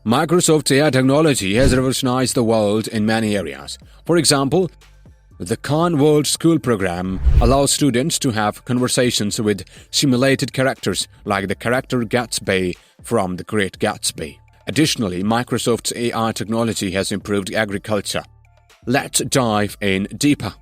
Microsoft's AI technology has revolutionized the world in many areas. For example, the Khan World School program allows students to have conversations with simulated characters like the character Gatsby from the Great Gatsby. Additionally, Microsoft's AI technology has improved agriculture. Let's dive in deeper.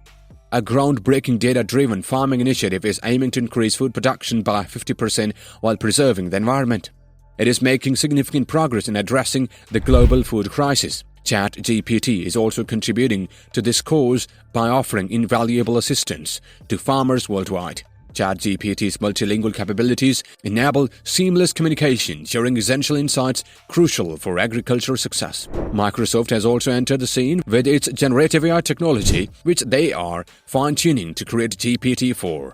A groundbreaking data-driven farming initiative is aiming to increase food production by 50% while preserving the environment. It is making significant progress in addressing the global food crisis. ChatGPT is also contributing to this cause by offering invaluable assistance to farmers worldwide. ChatGPT's multilingual capabilities enable seamless communication, sharing essential insights crucial for agricultural success. Microsoft has also entered the scene with its generative AI technology, which they are fine-tuning to create GPT-4.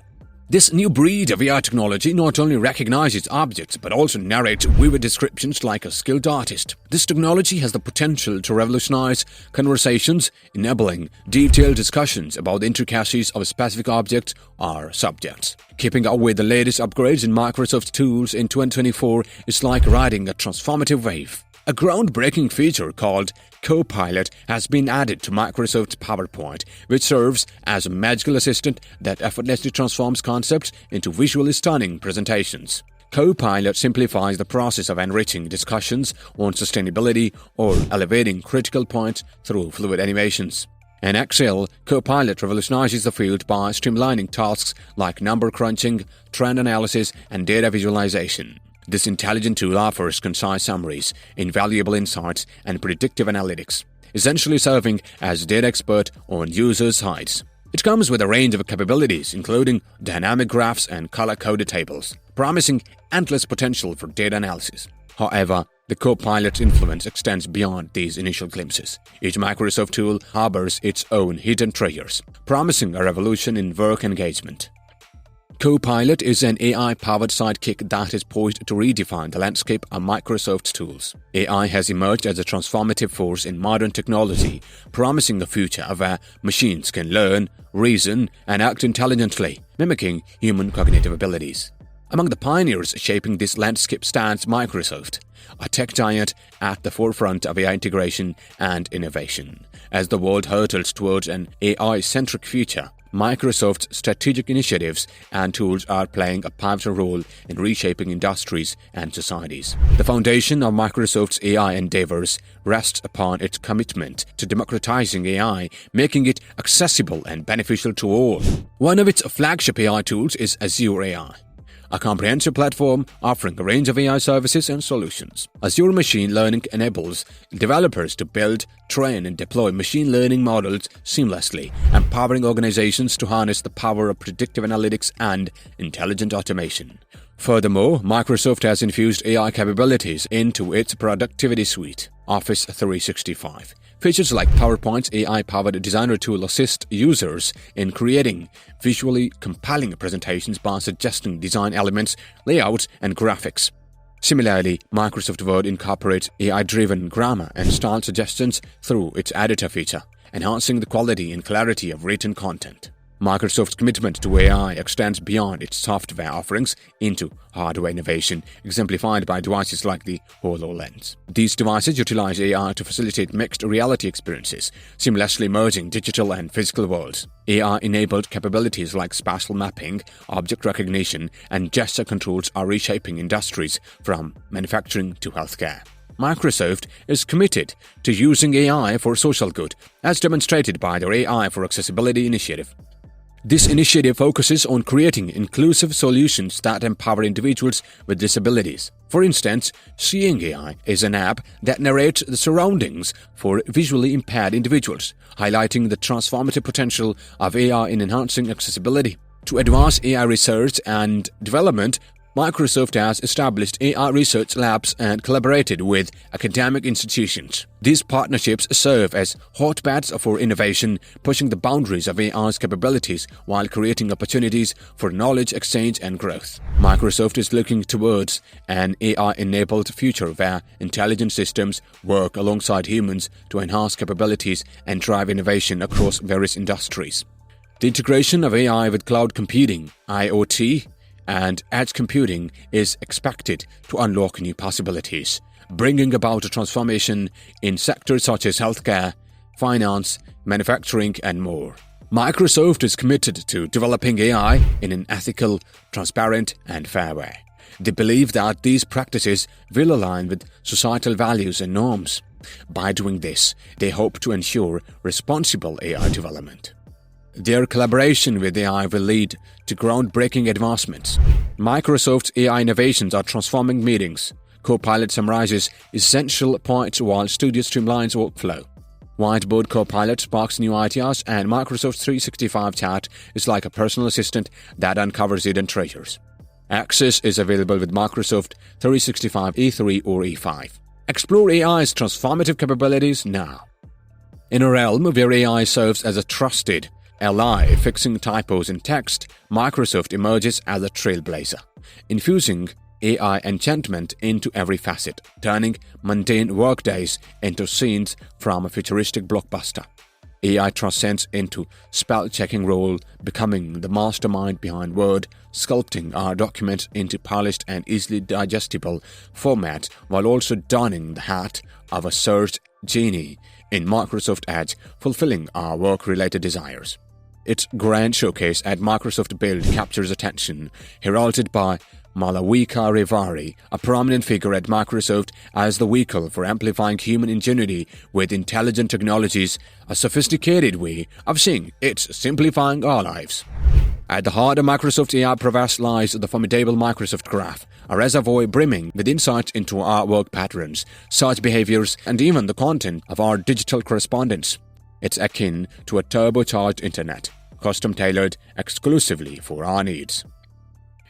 This new breed of AI technology not only recognizes objects but also narrates vivid descriptions like a skilled artist. This technology has the potential to revolutionize conversations, enabling detailed discussions about the intricacies of specific objects or subjects. Keeping up with the latest upgrades in Microsoft tools in 2024 is like riding a transformative wave. A groundbreaking feature called Copilot has been added to Microsoft's PowerPoint, which serves as a magical assistant that effortlessly transforms concepts into visually stunning presentations. Copilot simplifies the process of enriching discussions on sustainability or elevating critical points through fluid animations. In Excel, Copilot revolutionizes the field by streamlining tasks like number crunching, trend analysis, and data visualization. This intelligent tool offers concise summaries, invaluable insights, and predictive analytics, essentially serving as a data expert on users' sites. It comes with a range of capabilities, including dynamic graphs and color-coded tables, promising endless potential for data analysis. However, the Copilot's influence extends beyond these initial glimpses. Each Microsoft tool harbors its own hidden treasures, promising a revolution in work engagement. Copilot is an AI-powered sidekick that is poised to redefine the landscape of Microsoft's tools. AI has emerged as a transformative force in modern technology, promising a future where machines can learn, reason, and act intelligently, mimicking human cognitive abilities. Among the pioneers shaping this landscape stands Microsoft, a tech giant at the forefront of AI integration and innovation. As the world hurtles towards an AI-centric future, Microsoft's strategic initiatives and tools are playing a pivotal role in reshaping industries and societies. The foundation of Microsoft's AI endeavors rests upon its commitment to democratizing AI, making it accessible and beneficial to all. One of its flagship AI tools is Azure AI, a comprehensive platform offering a range of AI services and solutions. Azure Machine Learning enables developers to build, train, and deploy machine learning models seamlessly, empowering organizations to harness the power of predictive analytics and intelligent automation. Furthermore, Microsoft has infused AI capabilities into its productivity suite, Office 365. Features like PowerPoint's AI-powered designer tool assist users in creating visually compelling presentations by suggesting design elements, layouts, and graphics. Similarly, Microsoft Word incorporates AI-driven grammar and style suggestions through its editor feature, enhancing the quality and clarity of written content. Microsoft's commitment to AI extends beyond its software offerings into hardware innovation, exemplified by devices like the HoloLens. These devices utilize AI to facilitate mixed reality experiences, seamlessly merging digital and physical worlds. AI-enabled capabilities like spatial mapping, object recognition, and gesture controls are reshaping industries from manufacturing to healthcare. Microsoft is committed to using AI for social good, as demonstrated by their AI for Accessibility initiative. This initiative focuses on creating inclusive solutions that empower individuals with disabilities. For instance, Seeing AI is an app that narrates the surroundings for visually impaired individuals, highlighting the transformative potential of AI in enhancing accessibility. To advance AI research and development, Microsoft has established AI research labs and collaborated with academic institutions. These partnerships serve as hotbeds for innovation, pushing the boundaries of AI's capabilities while creating opportunities for knowledge exchange and growth. Microsoft is looking towards an AI-enabled future where intelligent systems work alongside humans to enhance capabilities and drive innovation across various industries. The integration of AI with cloud computing, IoT, and edge computing is expected to unlock new possibilities. bringing about a transformation in sectors such as healthcare, finance, manufacturing, and more. Microsoft is committed to developing AI in an ethical, transparent, and fair way. They believe that these practices will align with societal values and norms. By doing this, they hope to ensure responsible AI development. Their collaboration with AI will lead to groundbreaking advancements. Microsoft's AI innovations are transforming meetings. Copilot summarizes essential points while Studio streamlines workflow. Whiteboard Copilot sparks new ideas, and Microsoft 365 Chat is like a personal assistant that uncovers hidden treasures. Access is available with Microsoft 365 E3 or E5. Explore AI's transformative capabilities now. In a realm where AI serves as a trusted ally fixing typos in text, Microsoft emerges as a trailblazer, infusing AI enchantment into every facet, turning mundane workdays into scenes from a futuristic blockbuster. AI transcends into spell-checking role, becoming the mastermind behind Word, sculpting our documents into polished and easily digestible format while also donning the hat of a search genie in Microsoft Edge, fulfilling our work-related desires. Its grand showcase at Microsoft Build captures attention, heralded by Malavika Revari, a prominent figure at Microsoft as the vehicle for amplifying human ingenuity with intelligent technologies, a sophisticated way of saying it's simplifying our lives. At the heart of Microsoft AI prowess lies the formidable Microsoft Graph, a reservoir brimming with insights into our work patterns, search behaviors, and even the content of our digital correspondence. It's akin to a turbocharged internet, custom-tailored exclusively for our needs.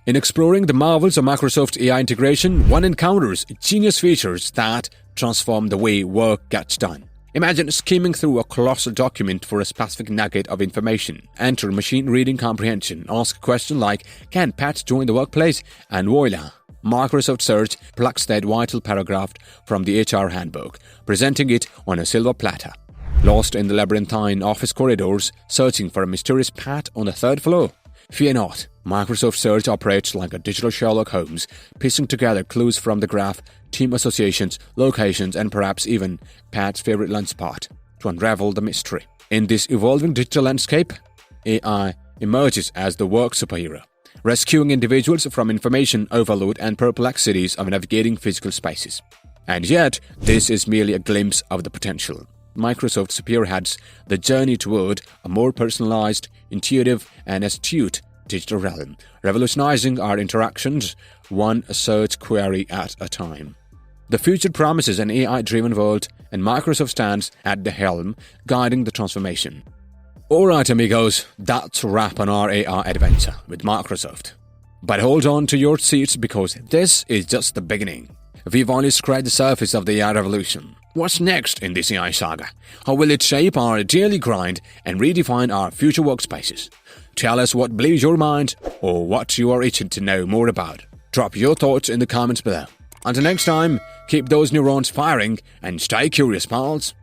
In exploring the marvels of Microsoft AI integration, one encounters genius features that transform the way work gets done. Imagine skimming through a colossal document for a specific nugget of information. Enter machine reading comprehension. Ask a question like, "Can pets join the workplace?" And voila! Microsoft Search plucks that vital paragraph from the HR handbook, presenting it on a silver platter. Lost in the labyrinthine office corridors, searching for a mysterious pet on the third floor? Fear not. Microsoft Search operates like a digital Sherlock Holmes, piecing together clues from the graph, team associations, locations, and perhaps even Pat's favorite lunch spot to unravel the mystery. In this evolving digital landscape, AI emerges as the work superhero, rescuing individuals from information overload and perplexities of navigating physical spaces. And yet, this is merely a glimpse of the potential. Microsoft spearheads the journey toward a more personalized, intuitive, and astute digital realm, revolutionizing our interactions one search query at a time. The future promises an AI-driven world, and Microsoft stands at the helm, guiding the transformation. Alright amigos, that's a wrap on our AI adventure with Microsoft. But hold on to your seats because this is just the beginning. We've only scratched the surface of the AI revolution. What's next in this AI saga? How will it shape our daily grind and redefine our future workspaces? Tell us what blews your mind or what you are itching to know more about. Drop your thoughts in the comments below. Until next time, keep those neurons firing and stay curious, pals.